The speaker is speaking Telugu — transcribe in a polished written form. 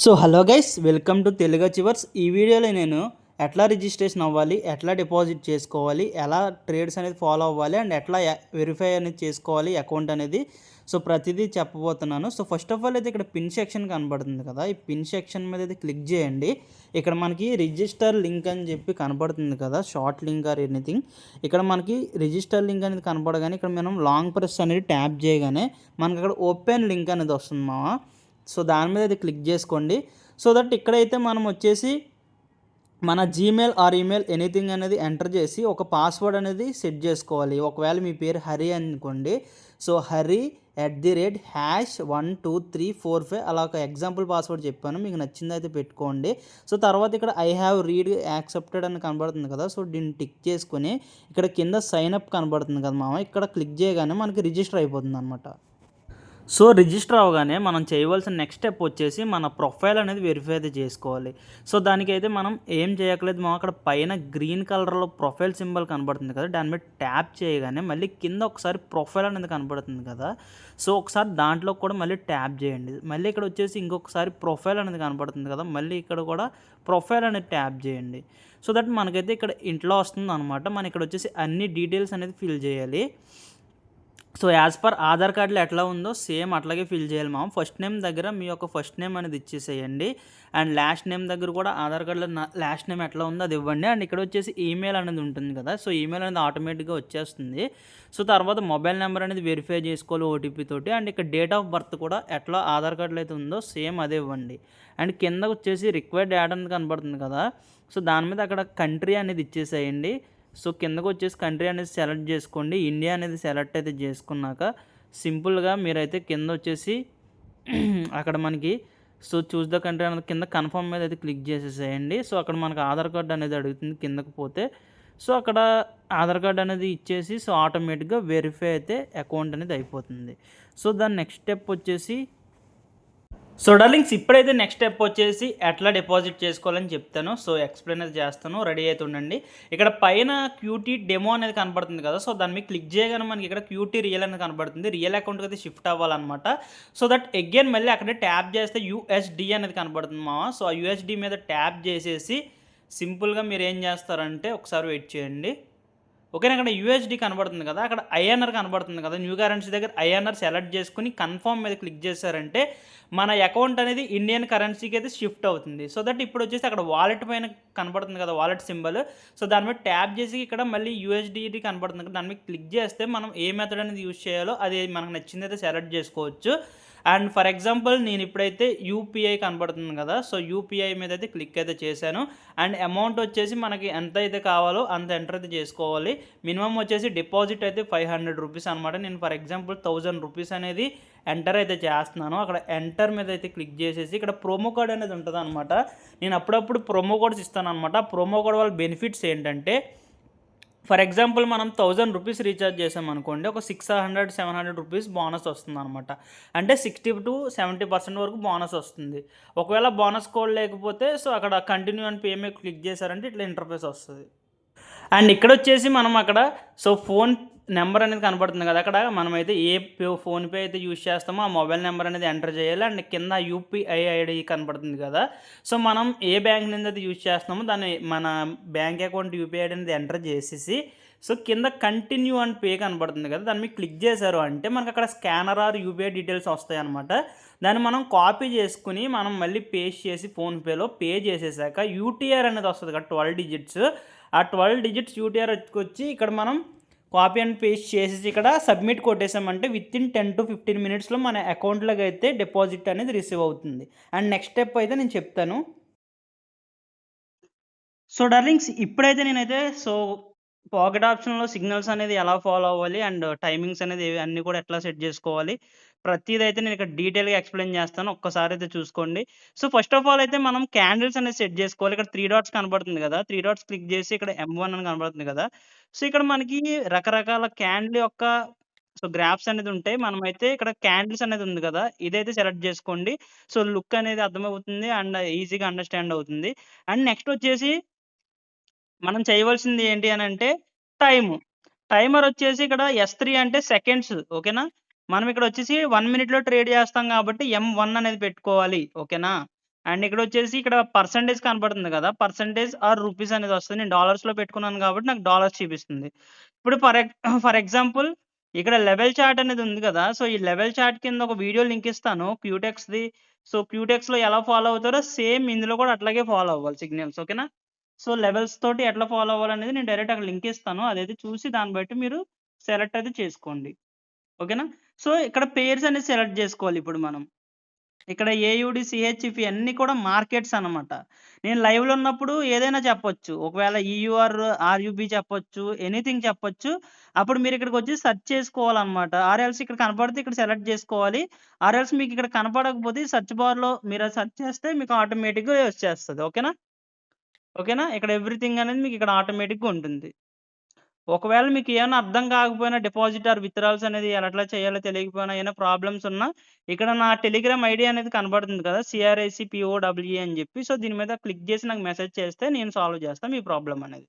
So hello guys, welcome to Telugu చివర్స్. ఈ వీడియోలో నేను ఎట్లా రిజిస్ట్రేషన్ అవ్వాలి, ఎట్లా డిపాజిట్ చేసుకోవాలి, ఎలా ట్రేడ్స్ అనేది ఫాలో అవ్వాలి అండ్ ఎట్లా వెరిఫై అనేది చేసుకోవాలి అకౌంట్ అనేది. సో ప్రతిదీ చెప్పబోతున్నాను. సో ఫస్ట్ ఆఫ్ ఆల్ అయితే ఇక్కడ పిన్ సెక్షన్ కనబడుతుంది కదా, ఈ పిన్ సెక్షన్ మీద అయితే క్లిక్ చేయండి. ఇక్కడ మనకి రిజిస్టర్ లింక్ అని చెప్పి కనబడుతుంది కదా, షార్ట్ లింక్ ఆర్ ఎనీథింగ్. ఇక్కడ మనకి రిజిస్టర్ లింక్ అనేది కనపడగానే ఇక్కడ మనం లాంగ్ ప్రెస్ అనేది ట్యాప్ చేయగానే మనకి అక్కడ ఓపెన్ లింక్ అనేది వస్తుంది మావా. సో దాని మీద అయితే క్లిక్ చేసుకోండి. సో దట్ ఇక్కడైతే మనం వచ్చేసి మన జీమెయిల్ ఆర్ ఈమెయిల్ ఎనీథింగ్ అనేది ఎంటర్ చేసి ఒక పాస్వర్డ్ అనేది సెట్ చేసుకోవాలి. ఒకవేళ మీ పేరు హరి అనుకోండి, సో హరి @#12345 అలా ఒక ఎగ్జాంపుల్ పాస్వర్డ్ చెప్పాను, మీకు నచ్చింది అయితే పెట్టుకోండి. సో తర్వాత ఇక్కడ ఐ హ్యావ్ రీడ్ యాక్సెప్టెడ్ అని కనబడుతుంది కదా, సో దీన్ని టిక్ చేసుకొని ఇక్కడ కింద సైన్ అప్ కనబడుతుంది కదా మామ, ఇక్కడ క్లిక్ చేయగానే మనకి రిజిస్టర్ అయిపోతుంది అనమాట. సో రిజిస్టర్ అవ్వగానే మనం చేయవలసిన నెక్స్ట్ స్టెప్ వచ్చేసి మన ప్రొఫైల్ అనేది వెరిఫై అయితే చేసుకోవాలి. సో దానికైతే మనం ఏం చేయట్లేదు, మనం అక్కడ పైన గ్రీన్ కలర్లో ప్రొఫైల్ సింబల్ కనబడుతుంది కదా, దాని మీద ట్యాప్ చేయగానే మళ్ళీ కింద ఒకసారి ప్రొఫైల్ అనేది కనబడుతుంది కదా, సో ఒకసారి దాంట్లో కూడా మళ్ళీ ట్యాప్ చేయండి. మళ్ళీ ఇక్కడ వచ్చేసి ఇంకొకసారి ప్రొఫైల్ అనేది కనబడుతుంది కదా, మళ్ళీ ఇక్కడ కూడా ప్రొఫైల్ అనేది ట్యాప్ చేయండి. సో దట్ మనకైతే ఇక్కడ ఇంట్లో వస్తుంది అనమాట. మనం ఇక్కడ వచ్చేసి అన్ని డీటెయిల్స్ అనేది ఫిల్ చేయాలి. సో యాజ్ పర్ ఆధార్ కార్డులో ఎట్లా ఉందో సేమ్ అట్లాగే ఫిల్ చేయాలి మామ. ఫస్ట్ నేమ్ దగ్గర మీ యొక్క ఫస్ట్ నేమ్ అనేది ఇచ్చేసేయండి అండ్ లాస్ట్ నేమ్ దగ్గర కూడా ఆధార్ కార్డులో లాస్ట్ నేమ్ ఎట్లా ఉందో అది ఇవ్వండి. అండ్ ఇక్కడ వచ్చేసి ఈమెయిల్ అనేది ఉంటుంది కదా, సో ఈమెయిల్ అనేది ఆటోమేటిక్గా వచ్చేస్తుంది. సో తర్వాత మొబైల్ నెంబర్ అనేది వెరిఫై చేసుకోవాలి ఓటీపీ తోటి. అండ్ ఇక్కడ డేట్ ఆఫ్ బర్త్ కూడా ఎట్లా ఆధార్ కార్డులో అయితే ఉందో సేమ్ అదే ఇవ్వండి. అండ్ కింద వచ్చేసి రిక్వైర్డ్ డేటా అనేది కనబడుతుంది కదా, సో దాని మీద అక్కడ కంట్రీ అనేది ఇచ్చేసేయండి. సో కిందకు వచ్చేసి కంట్రీ అనేది సెలెక్ట్ చేసుకోండి. ఇండియా అనేది సెలెక్ట్ అయితే చేసుకున్నాక సింపుల్గా మీరైతే కింద వచ్చేసి అక్కడ మనకి సో చూస్ ద కంట్రీ అనేది కింద కన్ఫర్మ్ మీద అయితే క్లిక్ చేసేసేయండి. సో అక్కడ మనకు ఆధార్ కార్డు అనేది అడుగుతుంది కిందకు పోతే, సో అక్కడ ఆధార్ కార్డు అనేది ఇచ్చేసి సో ఆటోమేటిక్గా వెరిఫై అయితే అకౌంట్ అనేది అయిపోతుంది. సో దాని నెక్స్ట్ స్టెప్ వచ్చేసి సో డార్లింగ్స్, ఇప్పుడైతే నెక్స్ట్ స్టెప్ వచ్చేసి ఎట్లా డిపాజిట్ చేసుకోవాలని చెప్తాను. సో ఎక్స్ప్లెయిన్ అయితే చేస్తాను, రెడీ అయితే ఉండండి. ఇక్కడ పైన క్యూటీ డెమో అనేది కనబడుతుంది కదా, సో దాని మీద క్లిక్ చేయగానే మనకి ఇక్కడ క్యూటీ రియల్ అనేది కనబడుతుంది. రియల్ అకౌంట్కి అయితే షిఫ్ట్ అవ్వాలన్నమాట. సో దట్ అగైన్ మళ్ళీ అక్కడే ట్యాప్ చేస్తే యూఎస్డి అనేది కనబడుతుంది మావా. సో ఆ యూఎస్డి మీద ట్యాప్ చేసేసి సింపుల్గా మీరు ఏం చేస్తారంటే ఒకసారి వెయిట్ చేయండి. ఓకేనా, అక్కడ యూఎస్డి కనబడుతుంది కదా, అక్కడ ఐఎన్ఆర్ కనబడుతుంది కదా, న్యూ కరెన్సీ దగ్గర ఐఎన్ఆర్ సెలెక్ట్ చేసుకుని కన్ఫర్మ్ మీద క్లిక్ చేశారంటే మన అకౌంట్ అనేది ఇండియన్ కరెన్సీకి అయితే షిఫ్ట్ అవుతుంది. సో దట్ ఇప్పుడు వచ్చేసి అక్కడ వాలెట్ పైన కనబడుతుంది కదా వాలెట్ సింబల్, సో దాని మీద ట్యాప్ చేసి ఇక్కడ మళ్ళీ యూఎస్డిటీ కనబడుతుంది కదా, దాని మీద క్లిక్ చేస్తే మనం ఏ మెథడ్ అనేది యూజ్ చేయాలో అది మనకు నచ్చింది అయితే సెలెక్ట్ చేసుకోవచ్చు. అండ్ ఫర్ ఎగ్జాంపుల్ నేను ఇప్పుడైతే యూపీఐ కనబడుతుంది కదా, సో యూపీఐ మీద అయితే క్లిక్ అయితే చేశాను. అండ్ అమౌంట్ వచ్చేసి మనకి ఎంత అయితే కావాలో అంత ఎంటర్ అయితే చేసుకోవాలి. మినిమం వచ్చేసి డిపాజిట్ అయితే 500 రూపీస్ అనమాట. నేను ఫర్ ఎగ్జాంపుల్ 1000 రూపీస్ అనేది ఎంటర్ అయితే చేస్తున్నాను. అక్కడ ఎంటర్ మీద అయితే క్లిక్ చేసేసి ఇక్కడ ప్రోమో కోడ్ అనేది ఉంటుంది అనమాట. నేను అప్పుడప్పుడు ప్రోమో కోడ్స్ ఇస్తాను అనమాట. ప్రోమో కోడ్ వాళ్ళ బెనిఫిట్స్ ఏంటంటే ఫర్ ఎగ్జాంపుల్ మనం 1000 రూపీస్ రీఛార్జ్ చేసాం అనుకోండి, ఒక 600-700 రూపీస్ బోనస్ వస్తుంది అనమాట. అంటే 60-70% వరకు బోనస్ వస్తుంది. ఒకవేళ బోనస్ కోడ్ లేకపోతే సో అక్కడ కంటిన్యూ అని పేమే క్లిక్ చేశారంటే ఇట్లా ఇంటర్ఫేస్ వస్తుంది. అండ్ ఇక్కడ వచ్చేసి మనం అక్కడ సో ఫోన్ నెంబర్ అనేది కనబడుతుంది కదా, అక్కడ మనమైతే ఏ ఫోన్పే అయితే యూజ్ చేస్తామో ఆ మొబైల్ నెంబర్ అనేది ఎంటర్ చేయాలి. అండ్ కింద యూపీఐ ఐడి కనబడుతుంది కదా, సో మనం ఏ బ్యాంక్ నుంచి అయితే యూజ్ చేస్తామో దాన్ని మన బ్యాంక్ అకౌంట్ యూపీఐ ఐడి అనేది ఎంటర్ చేసేసి సో కింద కంటిన్యూ అండ్ పే కనబడుతుంది కదా, దాన్ని మీకు క్లిక్ చేశారు అంటే మనకు అక్కడ స్కానర్ ఆర్ యూపీఐ డీటెయిల్స్ వస్తాయి అనమాట. దాన్ని మనం కాపీ చేసుకుని మనం మళ్ళీ పేస్ట్ చేసి ఫోన్పేలో పే చేసేసాక యూటీఆర్ అనేది వస్తుంది కదా 12 డిజిట్స్, ఆ 12 డిజిట్స్ యూటీఆర్ వచ్చి ఇక్కడ మనం కాపీ అండ్ పేస్ట్ చేసేసి ఇక్కడ సబ్మిట్ కొట్టేసామంటే వితిన్ 10-15 మినిట్స్లో మన అకౌంట్లోకి అయితే డిపాజిట్ అనేది రిసీవ్ అవుతుంది. అండ్ నెక్స్ట్ స్టెప్ అయితే నేను చెప్తాను. సో డార్లింగ్స్, ఇప్పుడైతే నేనైతే సో పాకెట్ ఆప్షన్‌లో సిగ్నల్స్ అనేది ఎలా ఫాలో అవ్వాలి అండ్ టైమింగ్స్ అనేది అన్నీ కూడా ఎట్లా సెట్ చేసుకోవాలి, ప్రతీదైతే నేను ఇక్కడ డీటెయిల్‌గా ఎక్స్‌ప్లెయిన్ చేస్తాను. ఒక్కసారి అయితే చూసుకోండి. సో ఫస్ట్ ఆఫ్ ఆల్ అయితే మనం క్యాండిల్స్ అనేది సెట్ చేసుకోవాలి. ఇక్కడ 3 డాట్స్ కనబడుతుంది కదా, 3 డాట్స్ క్లిక్ చేసి ఇక్కడ M1 అని కనబడుతుంది కదా, సో ఇక్కడ మనకి రకరకాల క్యాండిల్ యొక్క సో గ్రాఫ్స్ అనేది ఉంటాయి. మనమైతే ఇక్కడ క్యాండిల్స్ అనేది ఉంది కదా, ఇదైతే సెలెక్ట్ చేసుకోండి. సో లుక్ అనేది అర్థమవుతుంది అండ్ ఈజీగా అండర్‌స్టాండ్ అవుతుంది. అండ్ నెక్స్ట్ వచ్చేసి మనం చేయవలసింది ఏంటి అనంటే టైము. టైమర్ వచ్చేసి ఇక్కడ S3 అంటే సెకండ్స్. ఓకేనా? మనం ఇక్కడ వచ్చేసి 1 మినిట్‌లో ట్రేడ్ చేస్తాం కాబట్టి M1 అనేది పెట్టుకోవాలి. ఓకేనా? అండ్ ఇక్కడొచ్చేసి ఇక్కడ పర్సెంటేజ్ కనపడుతుంది కదా! పర్సెంటేజ్ ఆర్ రూపీస్ అనేది వస్తది. నేను డాలర్స్‌లో పెట్టుకున్నాను కాబట్టి నాకు డాలర్స్ చూపిస్తుంది. ఇప్పుడు ఫర్ ఎగ్జాంపుల్ ఇక్కడ లెవెల్ చార్ట్ అనేది ఉంది కదా! సో, ఈ లెవెల్ చార్ట్ కింద ఒక వీడియో లింక్ ఇస్తాను క్యూటెక్స్‌ది. సో, క్యూటెక్స్‌లో ఎలా ఫాలో అవుతారో సేమ్ ఇందులో కూడా అట్లాగే ఫాలో అవ్వాలి సిగ్నల్స్. ఓకేనా? సో, లెవెల్స్ తోటి ఎట్లా ఫాలో అవ్వాలనేది నేను డైరెక్ట్ అక్కడ లింక్ ఇస్తాను. అదైతే చూసి దాన్ని బట్టి మీరు సెలెక్ట్ అయితే చేసుకోండి. ఓకేనా? సో, ఇక్కడ పెయిర్స్ అనేది సెలెక్ట్ జేసుకోవాలి ఇప్పుడు మనం. ఇక్కడ ఏయుడి, సీహెచ్‌ఎఫ్ అన్నీ కూడా మార్కెట్స్ అన్నమాట. నేను లైవ్‌లో ఉన్నప్పుడు ఏదైనా చెప్పొచ్చు. ఒకవేళ ఈయూఆర్, ఆర్‌యుబి చెప్పొచ్చు. ఎనీథింగ్ చెప్పొచ్చు. అప్పుడు మీరు ఇక్కడికొచ్చి సెర్చ్ చేసుకోవాలన్నమాట. ఆర్ ఎల్స్ ఇక్కడ కనపడితే ఇక్కడ సెలెక్ట్ జేసుకోవాలి. ఆర్ ఎల్స్ మీకు ఇక్కడ కనపడకపోతే సెర్చ్ బార్‌లో మీరు అది సెర్చ్ చేస్తే మీకు ఆటోమేటిక్‌గా వచ్చేస్తది. ఓకేనా? ఓకేనా? ఇక్కడ ఎవ్రీథింగ్ అనేది మీకు ఇక్కడ ఆటోమేటిక్‌గా ఉంటుంది. ఒకవేళ మీకు ఏమన్నా అర్థం కాకపోయినా డిపాజిట్ ఆర్ విత్‌డ్రాల్స్ అనేది ఎట్లా చేయాలో తెలియకపోయినా ఏమైనా ప్రాబ్లమ్స్ ఉన్నా ఇక్కడ నా టెలిగ్రామ్ ఐడీ అనేది కనపడుతుంది కదా! CRICPOWE అని చెప్పి. సో, దీని మీద క్లిక్ చేసి నాకు మెసేజ్ చేస్తే నేను సాల్వ్ చేస్తా మీ ప్రాబ్లమ్ అనేది.